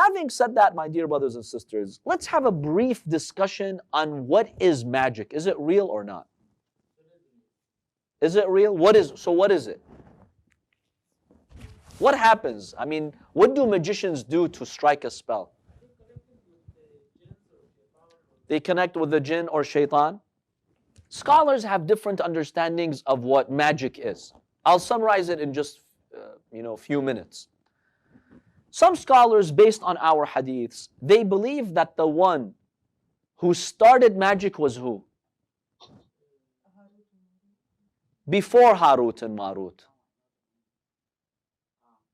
having said that, my dear brothers and sisters, let's have a brief discussion on what is magic. Is it real or not? Is it real? What is it? What happens? I mean, what do magicians do to strike a spell? They connect with the jinn or shaitan. Scholars have different understandings of what magic is. I'll summarize it in just a few minutes. Some scholars, based on our hadiths, they believe that the one who started magic was who? Before Harut and Marut.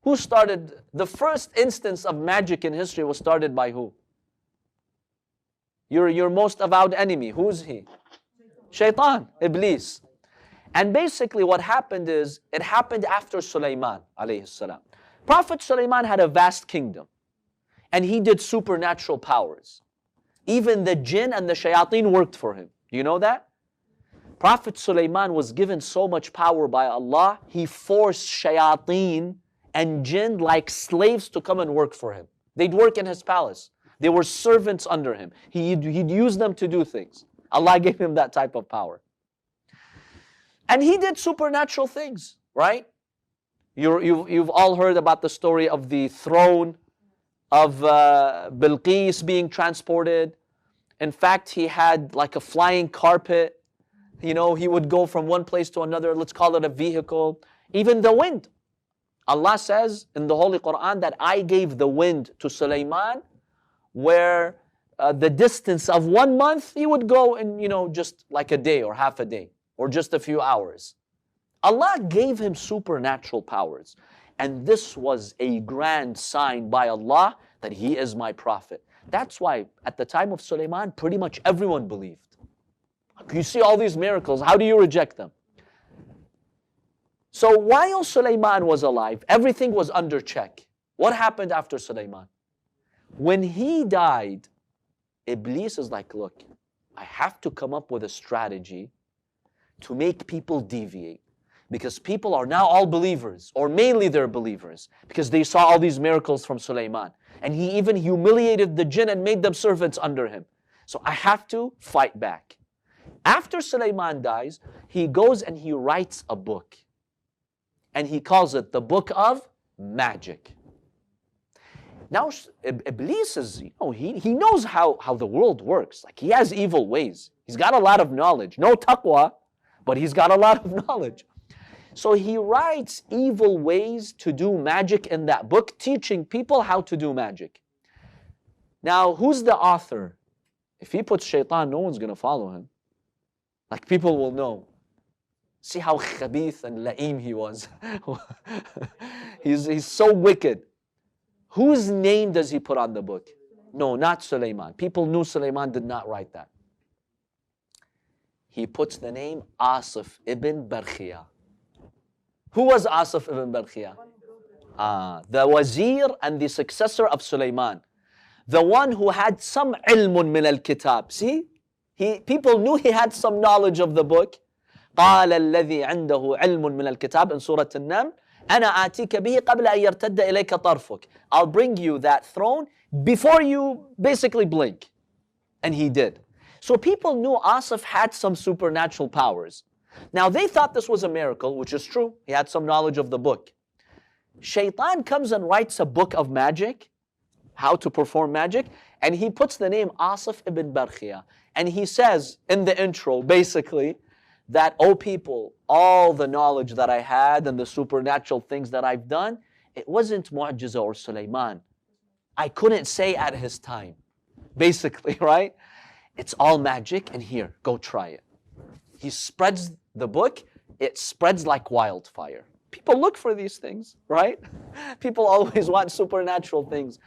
Who started? The first instance of magic in history was started by who? Your most avowed enemy. Who's he? Shaitan, Iblis. And basically what happened is, it happened after Sulaiman alayhi salam. Prophet Sulaiman had a vast kingdom, and he did supernatural powers. Even the jinn and the shayateen worked for him. Do you know that? Prophet Sulaiman was given so much power by Allah, he forced shayateen and jinn like slaves to come and work for him. They'd work in his palace. They were servants under him. He'd use them to do things. Allah gave him that type of power. And he did supernatural things, right? You've all heard about the story of the throne of Bilqis being transported. In fact, he had like a flying carpet. He would go from one place to another. Let's call it a vehicle. Even the wind. Allah says in the Holy Quran that I gave the wind to Sulaiman, where the distance of 1 month, he would go in, just like a day or half a day or just a few hours. Allah gave him supernatural powers. And this was a grand sign by Allah that he is my prophet. That's why at the time of Sulaiman, pretty much everyone believed. You see all these miracles, how do you reject them? So while Sulaiman was alive, everything was under check. What happened after Sulaiman? When he died, Iblis is like, look, I have to come up with a strategy to make people deviate. Because people are now all believers, or mainly they're believers, because they saw all these miracles from Sulaiman. And he even humiliated the jinn and made them servants under him. So I have to fight back. After Sulaiman dies, he goes and he writes a book. And he calls it the Book of Magic. Now, Iblis is, he knows how the world works. Like, he has evil ways. He's got a lot of knowledge. No taqwa, but he's got a lot of knowledge. So he writes evil ways to do magic in that book, teaching people how to do magic. Now, who's the author? If he puts shaitan, no one's going to follow him. Like, people will know. See how khabith and la'im he was. He's so wicked. Whose name does he put on the book? No, not Sulaiman. People knew Sulaiman did not write that. He puts the name Asif ibn Barkhiya. Who was Asif ibn Barkhiya? The wazir and the successor of Sulaiman. The one who had some ilmun min al-kitab. See? People knew he had some knowledge of the book. قال الذي عنده علم من الكتاب in Surah An-Naml أنا آتيك به قبل أن يرتد إليك طرفك. I'll bring you that throne before you basically blink. And he did. So people knew Asif had some supernatural powers. Now they thought this was a miracle, which is true. He had some knowledge of the book. Shaitan comes and writes a book of magic, how to perform magic, and he puts the name Asif ibn Barkhiya. And he says in the intro, basically, that, oh people, all the knowledge that I had and the supernatural things that I've done, it wasn't Mu'jiza or Sulaiman. I couldn't say at his time. Basically, right? It's all magic, and here, go try it. He spreads the book, it spreads like wildfire. People look for these things, right? People always want supernatural things.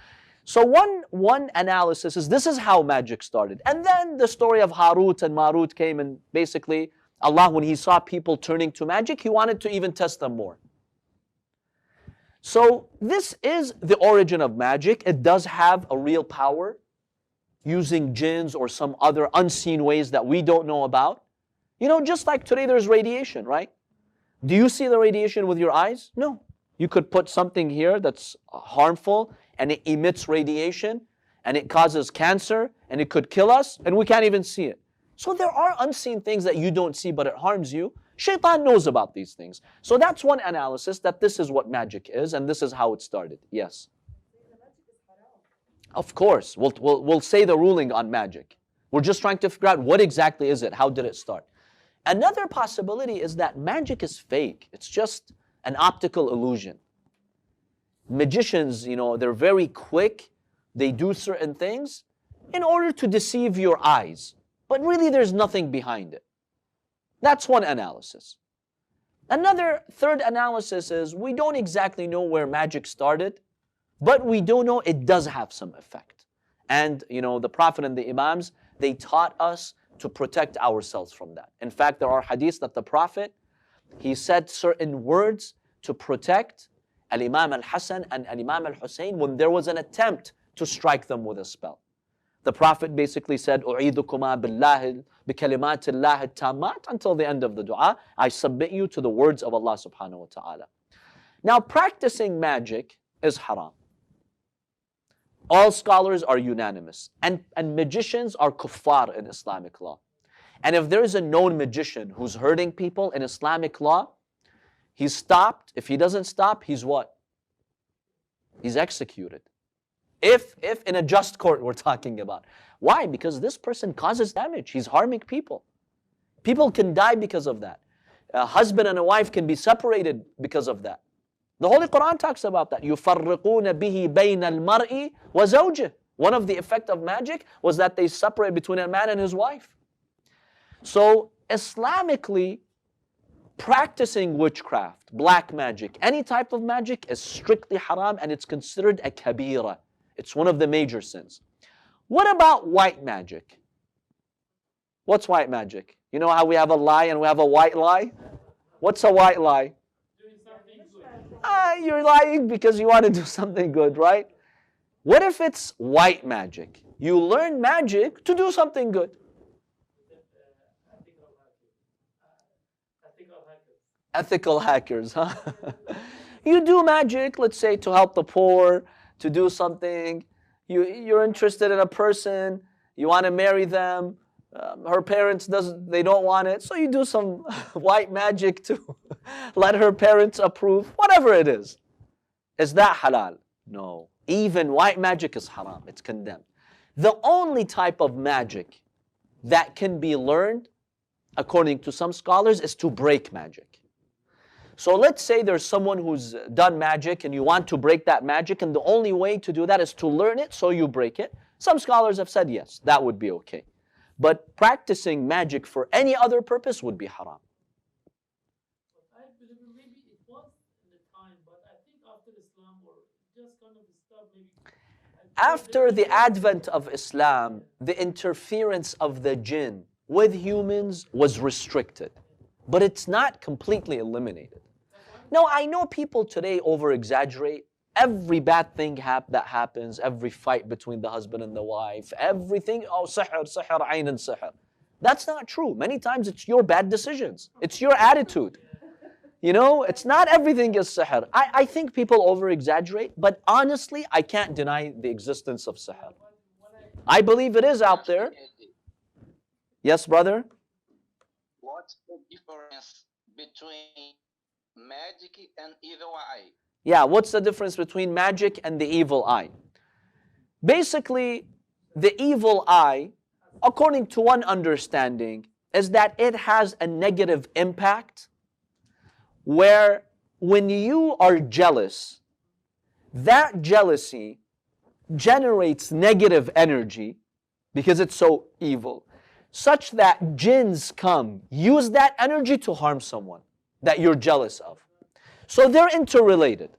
So one analysis is, this is how magic started. And then the story of Harut and Marut came, and basically, Allah, when he saw people turning to magic, he wanted to even test them more. So this is the origin of magic. It does have a real power, using jinns or some other unseen ways that we don't know about. Just like today there's radiation, right? Do you see the radiation with your eyes? No. You could put something here that's harmful, and it emits radiation and it causes cancer and it could kill us and we can't even see it. So there are unseen things that you don't see but it harms you. Shaitan knows about these things. So that's one analysis, that this is what magic is and this is how it started. Yes. Of course, we'll say the ruling on magic. We're just trying to figure out what exactly is it, how did it start. Another possibility is that magic is fake. It's just an optical illusion. Magicians, they're very quick. They do certain things in order to deceive your eyes. But really there's nothing behind it. That's one analysis. Another third analysis is we don't exactly know where magic started, but we do know it does have some effect. And the Prophet and the Imams, they taught us to protect ourselves from that. In fact, there are hadiths that the Prophet, he said certain words to protect Al-Imam Al-Hasan and Al-Imam Al-Hussain when there was an attempt to strike them with a spell. The Prophet basically said, أُعِيدُكُمَا بِاللَّهِ بِكَلِمَاتِ اللَّهِ التَّامَّاتِ, until the end of the dua. I submit you to the words of Allah subhanahu wa ta'ala. Now, practicing magic is haram. All scholars are unanimous. And magicians are kuffar in Islamic law. And if there is a known magician who's hurting people in Islamic law, he's stopped. If he doesn't stop, he's what? He's executed. If in a just court we're talking about. Why? Because this person causes damage. He's harming people. People can die because of that. A husband and a wife can be separated because of that. The Holy Quran talks about that. يُفَرِّقُونَ بِهِ بَيْنَ الْمَرْءِ وَزَوْجِهِ. One of the effect of magic was that they separate between a man and his wife. So Islamically, practicing witchcraft, black magic, any type of magic is strictly haram and it's considered a kabira. It's one of the major sins. What about white magic? What's white magic? You know how we have a lie and we have a white lie? What's a white lie? You're lying because you want to do something good, right? What if it's white magic? You learn magic to do something good. Ethical hackers, huh? You do magic, let's say, to help the poor, to do something. You're interested in a person, you want to marry them. Her parents they don't want it, so you do some white magic to let her parents approve. Whatever it is. Is that halal? No. Even white magic is haram. It's condemned. The only type of magic that can be learned, according to some scholars, is to break magic. So let's say there's someone who's done magic and you want to break that magic, and the only way to do that is to learn it, so you break it. Some scholars have said yes, that would be okay. But practicing magic for any other purpose would be haram. I believe maybe it was in the time, but I think after Islam or just kind of stopped maybe. After the advent of Islam, the interference of the jinn with humans was restricted, but it's not completely eliminated. Now, I know people today over-exaggerate. Every bad thing that happens, every fight between the husband and the wife, everything, sihr, ayn and sihr. That's not true. Many times it's your bad decisions. It's your attitude. It's not everything is sihr. I think people over-exaggerate, but honestly, I can't deny the existence of sihr. I believe it is out there. Yes, brother? What's the difference between magic and evil eye? Yeah, what's the difference between magic and the evil eye? Basically, the evil eye, according to one understanding, is that it has a negative impact where when you are jealous, that jealousy generates negative energy because it's so evil, such that jinns come, use that energy to harm someone that you're jealous of. So they're interrelated.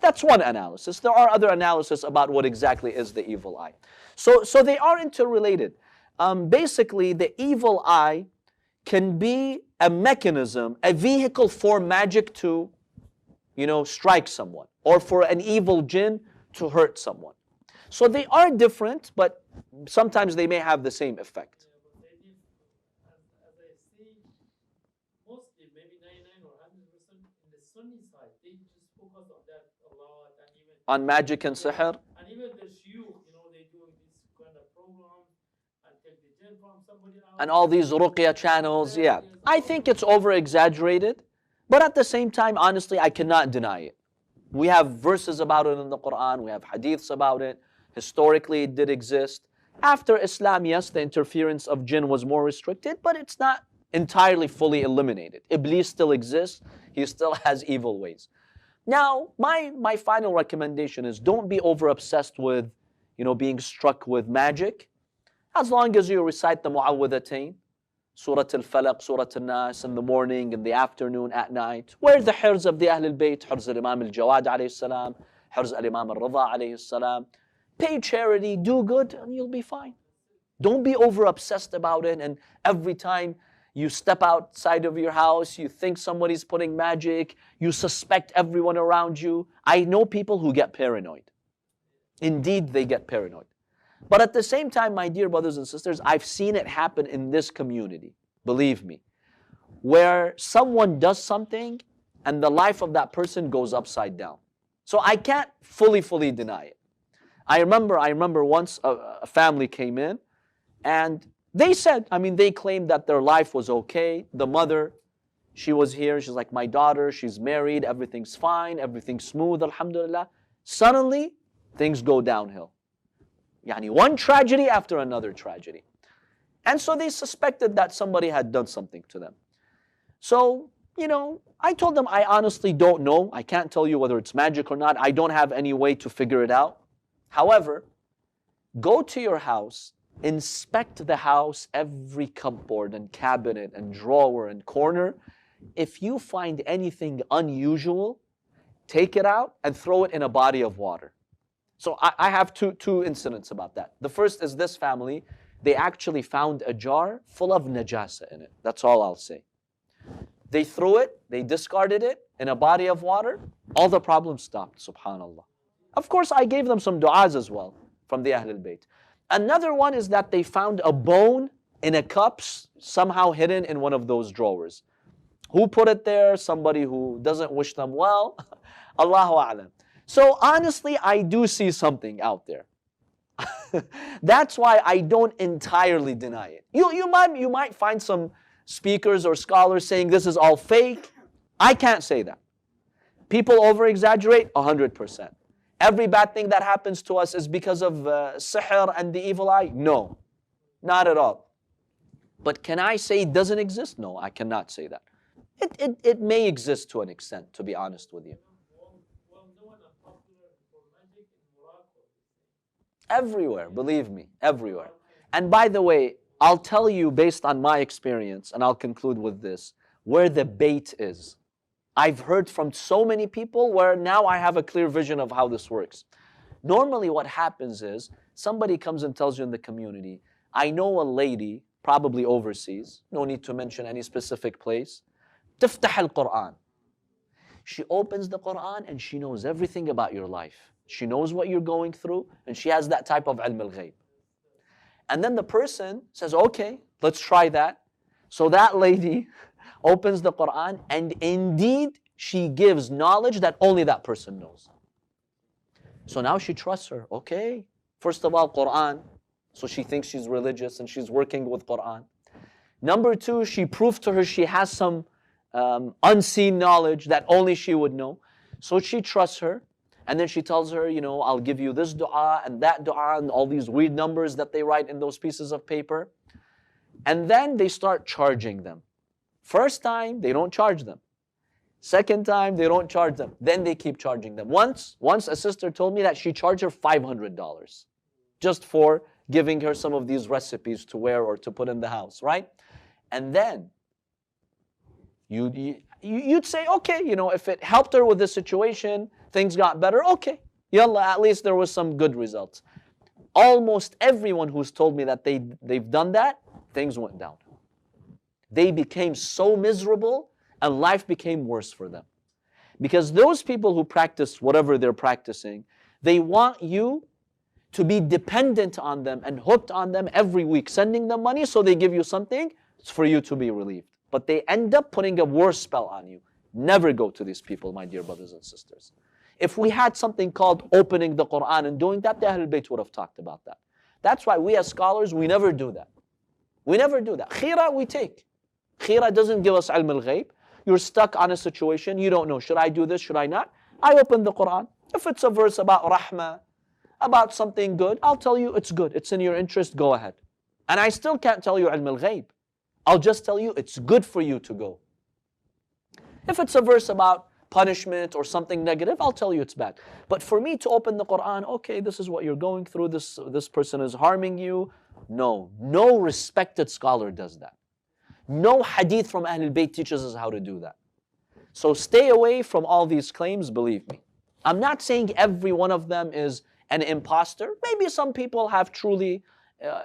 That's one analysis. There are other analyses about what exactly is the evil eye. So they are interrelated. Basically, the evil eye can be a mechanism, a vehicle for magic to, strike someone, or for an evil jinn to hurt someone. So they are different, but sometimes they may have the same effect. As I see, mostly maybe 99 or 100% in the Sunni side, they just focus on that a lot, and even On magic and sihr? from somebody else. And all these ruqya channels, yeah. I think it's over-exaggerated, but at the same time, honestly, I cannot deny it. We have verses about it in the Quran, we have hadiths about it. Historically, it did exist. After Islam, yes, the interference of jinn was more restricted, but it's not entirely fully eliminated. Iblis still exists, he still has evil ways. Now, my final recommendation is don't be over-obsessed with, being struck with magic. As long as you recite the Mu'awwidhatayn, Surah Al-Falaq, Surah Al-Nas in the morning, in the afternoon, at night. Wear the hirz of the Ahlulbayt, hirz al-Imam al-Jawad alayhi salam, hirz al-Imam al-Rida alayhi salam. Pay charity, do good, and you'll be fine. Don't be over-obsessed about it, and every time you step outside of your house, you think somebody's putting magic, you suspect everyone around you. I know people who get paranoid. Indeed, they get paranoid. But at the same time, my dear brothers and sisters, I've seen it happen in this community, believe me, where someone does something and the life of that person goes upside down. So I can't fully deny it. I remember once a family came in and they said, they claimed that their life was okay. The mother, she was here, she's like, my daughter, she's married, everything's fine, everything's smooth, alhamdulillah. Suddenly, things go downhill. One tragedy after another tragedy. And so they suspected that somebody had done something to them. So, I told them, I honestly don't know. I can't tell you whether it's magic or not. I don't have any way to figure it out. However, go to your house, inspect the house, every cupboard and cabinet and drawer and corner. If you find anything unusual, take it out and throw it in a body of water. So I have two incidents about that. The first is this family, they actually found a jar full of najasa in it. That's all I'll say. They threw it, they discarded it in a body of water, all the problems stopped, subhanallah. Of course, I gave them some du'as as well from the Ahlulbayt. Another one is that they found a bone in a cup somehow hidden in one of those drawers. Who put it there? Somebody who doesn't wish them well. Allahu a'lam. So honestly, I do see something out there. That's why I don't entirely deny it. You might find some speakers or scholars saying this is all fake. I can't say that. People over-exaggerate 100%. Every bad thing that happens to us is because of sihr and the evil eye? No, not at all. But can I say it doesn't exist? No, I cannot say that. It may exist to an extent, to be honest with you. Everywhere, believe me, everywhere. And by the way, I'll tell you based on my experience, and I'll conclude with this, where the Bayt is. I've heard from so many people where now I have a clear vision of how this works. Normally what happens is, somebody comes and tells you in the community, I know a lady, probably overseas, no need to mention any specific place, تفتح القرآن. She opens the Quran and she knows everything about your life. She knows what you're going through, and she has that type of ilm al-ghayb. And then the person says, okay, let's try that. So that lady opens the Quran, and indeed, she gives knowledge that only that person knows. So now she trusts her. Okay, first of all, Quran. So she thinks she's religious and she's working with Quran. Number two, she proved to her she has some unseen knowledge that only she would know. So she trusts her. And then she tells her, I'll give you this dua and that dua and all these weird numbers that they write in those pieces of paper. And then they start charging them. First time, they don't charge them. Second time, they don't charge them. Then they keep charging them. Once a sister told me that she charged her $500 just for giving her some of these recipes to wear or to put in the house, right? And then you'd say, okay, if it helped her with the situation, things got better, okay. Yallah, at least there was some good results. Almost everyone who's told me that they've done that, things went down. They became so miserable and life became worse for them. Because those people who practice whatever they're practicing, they want you to be dependent on them and hooked on them every week, sending them money so they give you something for you to be relieved. But they end up putting a worse spell on you. Never go to these people, my dear brothers and sisters. If we had something called opening the Quran and doing that, the Ahlul Bayt would have talked about that. That's why we as scholars, we never do that. We never do that. Khira we take. Khira doesn't give us ilm al-ghayb. You're stuck on a situation, you don't know, should I do this, should I not? I open the Quran. If it's a verse about rahmah, about something good, I'll tell you it's good, it's in your interest, go ahead. And I still can't tell you ilm al-ghayb. I'll just tell you it's good for you to go. If it's a verse about punishment or something negative, I'll tell you it's bad. But for me to open the Quran, okay, this is what you're going through, this person is harming you. No respected scholar does that. No hadith from Ahlulbayt teaches us how to do that. So stay away from all these claims, believe me. I'm not saying every one of them is an imposter. Maybe some people have truly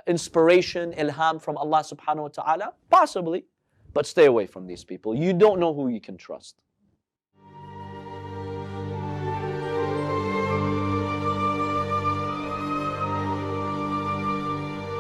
inspiration, ilham from Allah subhanahu wa ta'ala. Possibly. But stay away from these people. You don't know who you can trust.